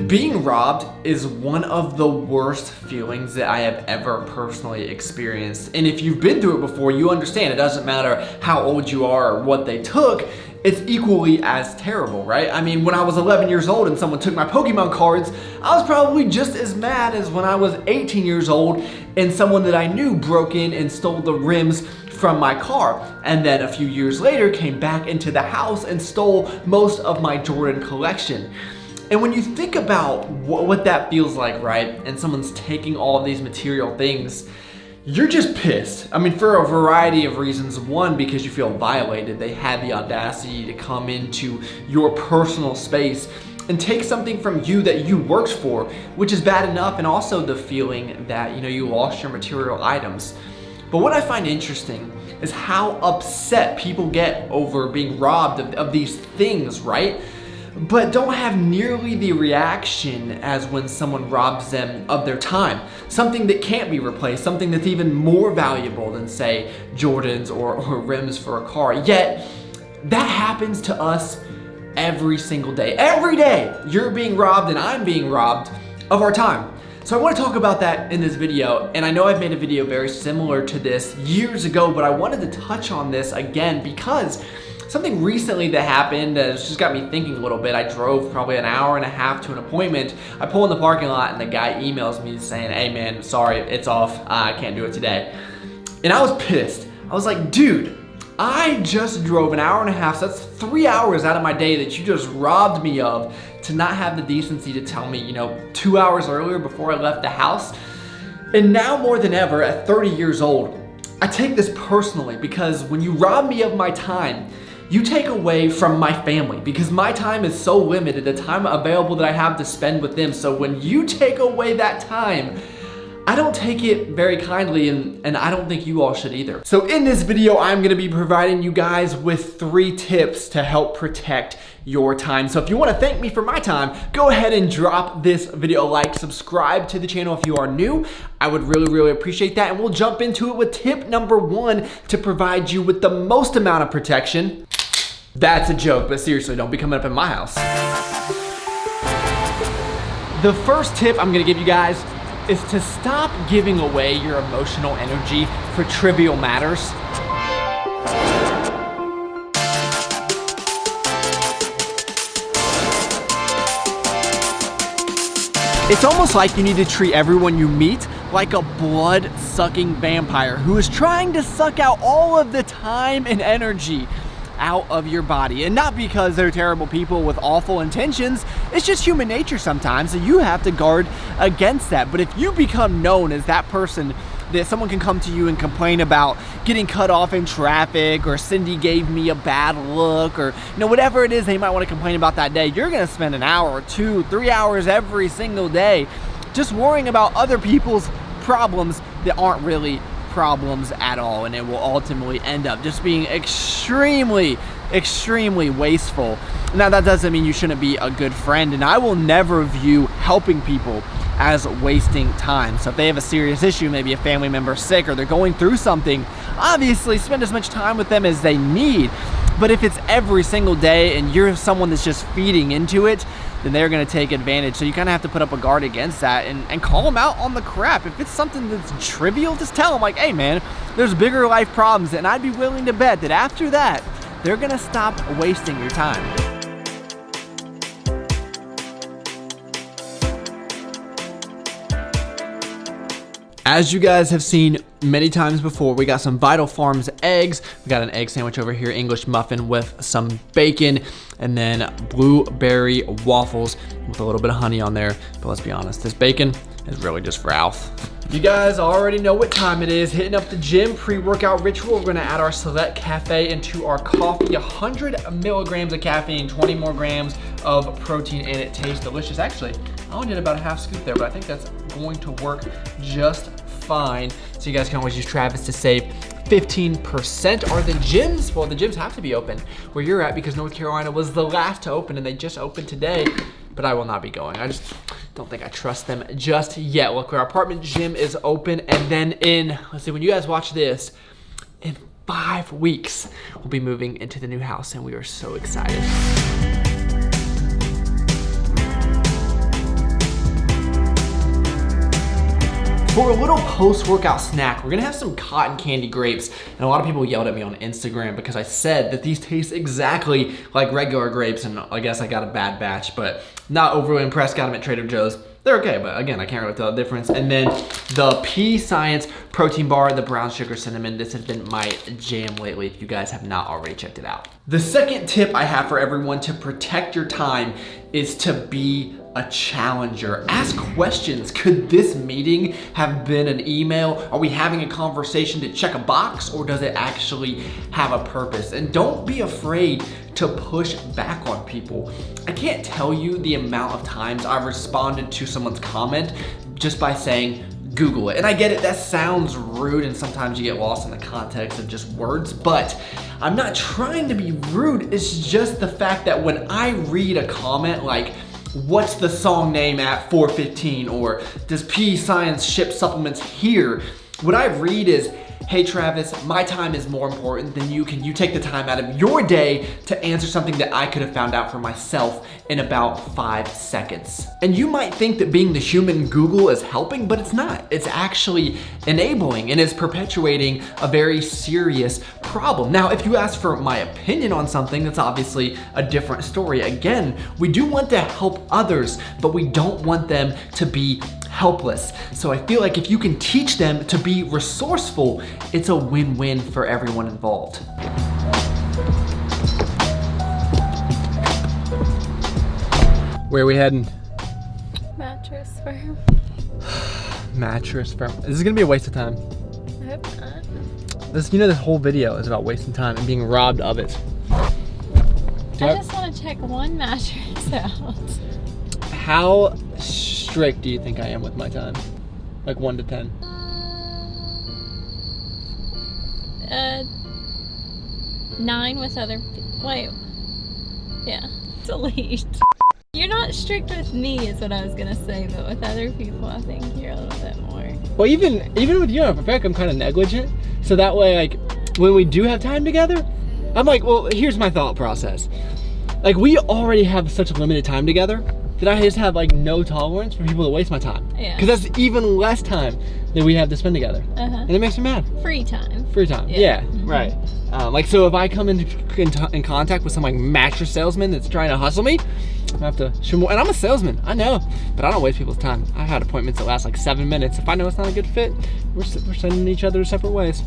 Being robbed is one of the worst feelings that I have ever personally experienced. And if you've been through it before, you understand it doesn't matter how old you are or what they took, it's equally as terrible, right? I mean, when I was 11 years old and someone took my Pokemon cards, I was probably just as mad as when I was 18 years old and someone that I knew broke in and stole the rims from my car. And then a few years later came back into the house and stole most of my Jordan collection. And when you think about what that feels like, right, and someone's taking all of these material things, you're just pissed. I mean, for a variety of reasons. One, because you feel violated. They had the audacity to come into your personal space and take something from you that you worked for, which is bad enough, and also the feeling that, you lost your material items. But what I find interesting is how upset people get over being robbed of these things, right? But don't have nearly the reaction as when someone robs them of their time. Something that can't be replaced, something that's even more valuable than, say, Jordans or rims for a car. Yet, that happens to us every single day. Every day, you're being robbed and I'm being robbed of our time. So I want to talk about that in this video, and I know I've made a video very similar to this years ago, but I wanted to touch on this again because something recently that happened has just got me thinking a little bit. I drove probably an hour and a half to an appointment. I pull in the parking lot and the guy emails me saying, "Hey man, sorry, it's off. I can't do it today." And I was pissed. I was like, dude, I just drove an hour and a half, so that's 3 hours out of my day that you just robbed me of, to not have the decency to tell me, 2 hours earlier before I left the house. And now more than ever, at 30 years old, I take this personally because when you rob me of my time, you take away from my family, because my time is so limited, the time available that I have to spend with them. So when you take away that time, I don't take it very kindly, and I don't think you all should either. So in this video, I'm gonna be providing you guys with 3 tips to help protect your time. So if you wanna thank me for my time, go ahead and drop this video a like, subscribe to the channel if you are new. I would really, really appreciate that. And we'll jump into it with tip number 1 to provide you with the most amount of protection. That's a joke, but seriously, don't be coming up in my house. The first tip I'm gonna give you guys is to stop giving away your emotional energy for trivial matters. It's almost like you need to treat everyone you meet like a blood-sucking vampire who is trying to suck out all of the time and energy out of your body. And not because they're terrible people with awful intentions, it's just human nature sometimes, so you have to guard against that. But if you become known as that person that someone can come to you and complain about getting cut off in traffic, or Cindy gave me a bad look, or whatever it is they might want to complain about that day, you're gonna spend an hour or 2, 3 hours every single day just worrying about other people's problems that aren't really problems at all, and it will ultimately end up just being extremely wasteful. Now that doesn't mean you shouldn't be a good friend, and I will never view helping people as wasting time. So if they have a serious issue, maybe a family member sick, or they're going through something, obviously spend as much time with them as they need. But if it's every single day and you're someone that's just feeding into it, then they're gonna take advantage. So you kind of have to put up a guard against that and call them out on the crap. If it's something that's trivial, just tell them like, hey man, there's bigger life problems, and I'd be willing to bet that after that, they're gonna stop wasting your time. As you guys have seen many times before, we got some Vital Farms eggs. We got an egg sandwich over here, English muffin with some bacon, and then blueberry waffles with a little bit of honey on there. But let's be honest, this bacon is really just for Alf. You guys already know what time it is. Hitting up the gym, pre-workout ritual. We're gonna add our Select Cafe into our coffee. 100 milligrams of caffeine, 20 more grams of protein, and it tastes delicious. Actually, I only did about a half scoop there, but I think that's going to work just fine. So you guys can always use Travis to save 15%. Are the gyms? Well, the gyms have to be open where you're at because North Carolina was the last to open and they just opened today, but I will not be going. I just don't think I trust them just yet. Look, our apartment gym is open, and then in, let's see, when you guys watch this, in 5 weeks, we'll be moving into the new house and we are so excited. For a little post-workout snack, we're gonna have some cotton candy grapes. And a lot of people yelled at me on Instagram because I said that these taste exactly like regular grapes, and I guess I got a bad batch, but not overly impressed. Got them at Trader Joe's. They're okay, but again, I can't really tell the difference. And then the P Science protein bar, the brown sugar cinnamon. This has been my jam lately if you guys have not already checked it out. The second tip I have for everyone to protect your time is to be a challenger. Ask questions. Could this meeting have been an email? Are we having a conversation to check a box, or does it actually have a purpose? And don't be afraid to push back on people. I can't tell you the amount of times I've responded to someone's comment just by saying, Google it. And I get it, that sounds rude and sometimes you get lost in the context of just words, but I'm not trying to be rude. It's just the fact that when I read a comment like, what's the song name at 4:15, or does P Science ship supplements here? What I read is, hey Travis, my time is more important than you. Can you take the time out of your day to answer something that I could have found out for myself in about 5 seconds? And you might think that being the human Google is helping, but it's not. It's actually enabling and is perpetuating a very serious problem. Now, if you ask for my opinion on something, that's obviously a different story. Again, we do want to help others, but we don't want them to be helpless. So I feel like if you can teach them to be resourceful, it's a win-win for everyone involved. Where are we heading? Mattress firm. Mattress firm. This is gonna be a waste of time. I hope not. This whole video is about wasting time and being robbed of it. I just want to check one mattress out. How strict do you think I am with my time? Like 1 to 10? 9 with other wait. Yeah, delete. You're not strict with me is what I was gonna say, but with other people I think you're a little bit more. Well, even with you, I feel like I'm kind of negligent. So that way, like, when we do have time together, I'm like, well, here's my thought process. Like, we already have such limited time together that I just have like no tolerance for people to waste my time. Yeah. Because that's even less time that we have to spend together. And it makes me mad. Free time. Free time, yeah, right. Like, so if I come in contact with some like mattress salesman that's trying to hustle me, I have to show more. And I'm a salesman, I know, but I don't waste people's time. I've had appointments that last like 7 minutes. If I know it's not a good fit, we're sending each other separate ways.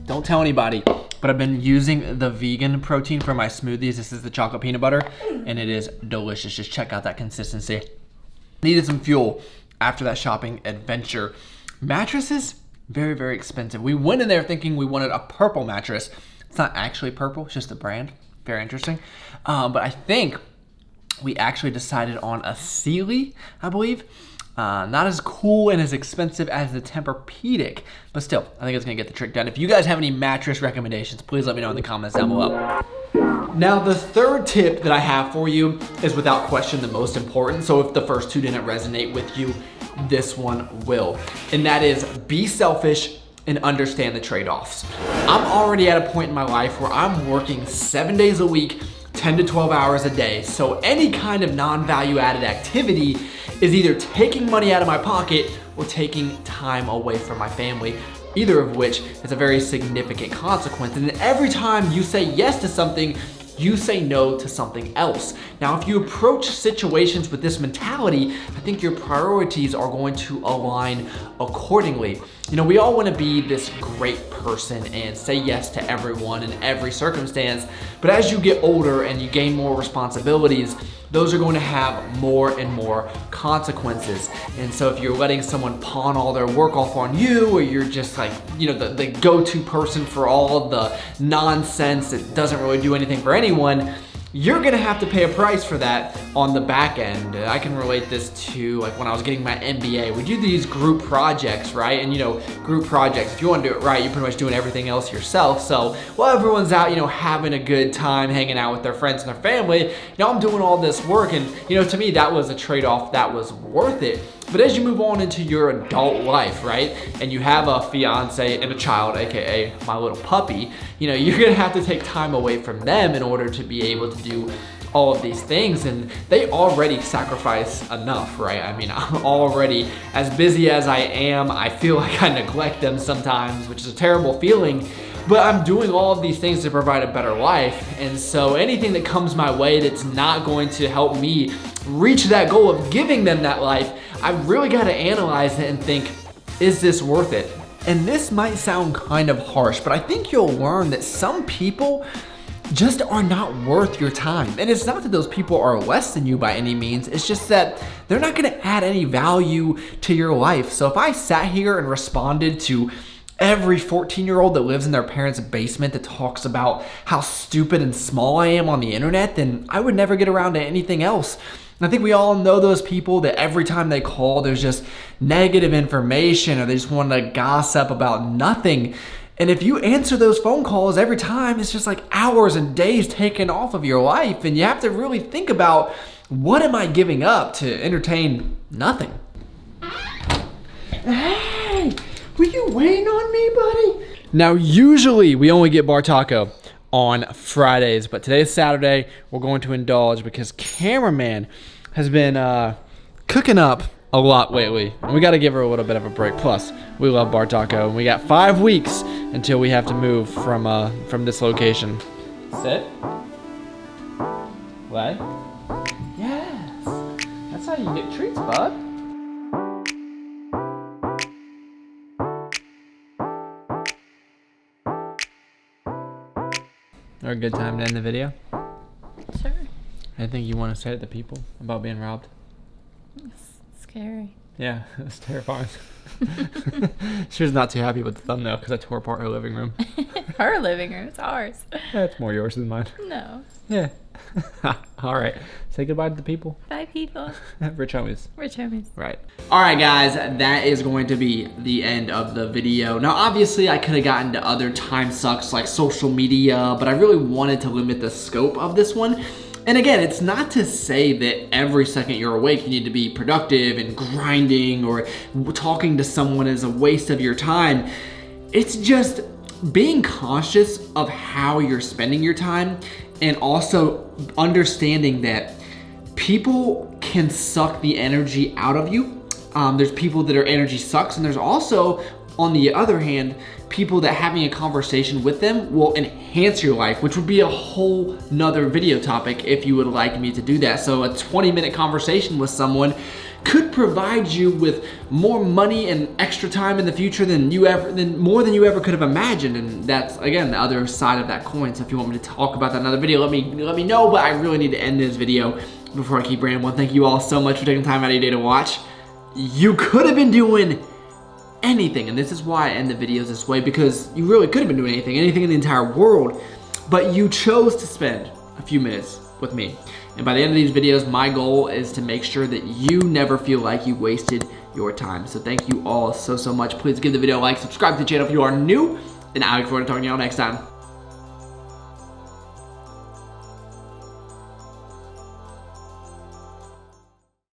Don't tell anybody, but I've been using the vegan protein for my smoothies. This is the chocolate peanut butter, and it is delicious. Just check out that consistency. Needed some fuel after that shopping adventure. Mattresses, very, very expensive. We went in there thinking we wanted a purple mattress. It's not actually purple, it's just a brand. Very interesting. But I think we actually decided on a Sealy, I believe. Not as cool and as expensive as the Tempur-Pedic, but still, I think it's gonna get the trick done. If you guys have any mattress recommendations, please let me know in the comments down below. Now, the third tip that I have for you is without question the most important. So if the first two didn't resonate with you, this one will. And that is be selfish and understand the trade-offs. I'm already at a point in my life where I'm working 7 days a week, 10 to 12 hours a day. So any kind of non-value added activity is either taking money out of my pocket or taking time away from my family, either of which is a very significant consequence. And every time you say yes to something, you say no to something else. Now, if you approach situations with this mentality, I think your priorities are going to align accordingly. You know, we all want to be this great person and say yes to everyone in every circumstance, but as you get older and you gain more responsibilities, those are going to have more and more consequences. And so if you're letting someone pawn all their work off on you, or you're just like, you know, the go-to person for all of the nonsense that doesn't really do anything for anyone, you're gonna have to pay a price for that on the back end. I can relate this to like when I was getting my MBA. We do these group projects, right? And you know, group projects, if you wanna do it right, you're pretty much doing everything else yourself. So while everyone's out, you know, having a good time, hanging out with their friends and their family, you know, I'm doing all this work, and you know, to me, that was a trade-off that was worth it. But as you move on into your adult life, right, and you have a fiance and a child, AKA my little puppy, you know, you're gonna have to take time away from them in order to be able to do all of these things, and they already sacrifice enough, right? I mean, I'm already, as busy as I am, I feel like I neglect them sometimes, which is a terrible feeling, but I'm doing all of these things to provide a better life. And so anything that comes my way that's not going to help me reach that goal of giving them that life, I really gotta analyze it and think, is this worth it? And this might sound kind of harsh, but I think you'll learn that some people just are not worth your time. And it's not that those people are less than you by any means, it's just that they're not gonna add any value to your life. So if I sat here and responded to every 14-year-old that lives in their parents' basement that talks about how stupid and small I am on the internet, then I would never get around to anything else. And I think we all know those people that every time they call, there's just negative information, or they just want to gossip about nothing. And if you answer those phone calls every time, it's just like hours and days taken off of your life. And you have to really think about, what am I giving up to entertain nothing? Hey, were you waiting on me, buddy? Now, usually we only get bar taco on Fridays, but today's Saturday. We're going to indulge because cameraman has been cooking up a lot lately, and we got to give her a little bit of a break. Plus, we love bar taco, and we got 5 weeks until we have to move from this location. Sit. Lay. Yes. That's how you get treats, bud. Or a good time to end the video? Sure. Anything you want to say to the people about being robbed? It's scary. Yeah, it's terrifying. She was not too happy with the thumbnail because I tore apart her living room. Her living room, it's ours. Yeah, it's more yours than mine. No. Yeah. All right. Say goodbye to the people. Bye, people. Rich homies. Rich homies. Right. All right, guys, that is going to be the end of the video. Now, obviously, I could have gotten to other time sucks like social media, but I really wanted to limit the scope of this one. And again, it's not to say that every second you're awake, you need to be productive and grinding, or talking to someone is a waste of your time. It's just being conscious of how you're spending your time, and also understanding that people can suck the energy out of you. There's people that are energy sucks, and there's also, on the other hand, people that having a conversation with them will enhance your life, which would be a whole nother video topic if you would like me to do that. So a 20-minute conversation with someone could provide you with more money and extra time in the future than more than you ever could have imagined. And that's, again, the other side of that coin. So if you want me to talk about that in another video, let me know, but I really need to end this video before I keep rambling. Thank you all so much for taking time out of your day to watch. You could have been doing anything, and this is why I end the videos this way, because you really could have been doing anything in the entire world, but you chose to spend a few minutes with me. And by the end of these videos, my goal is to make sure that you never feel like you wasted your time. So thank you all so much. Please give the video a like, subscribe to the channel if you are new, and I look forward to talking to y'all next time.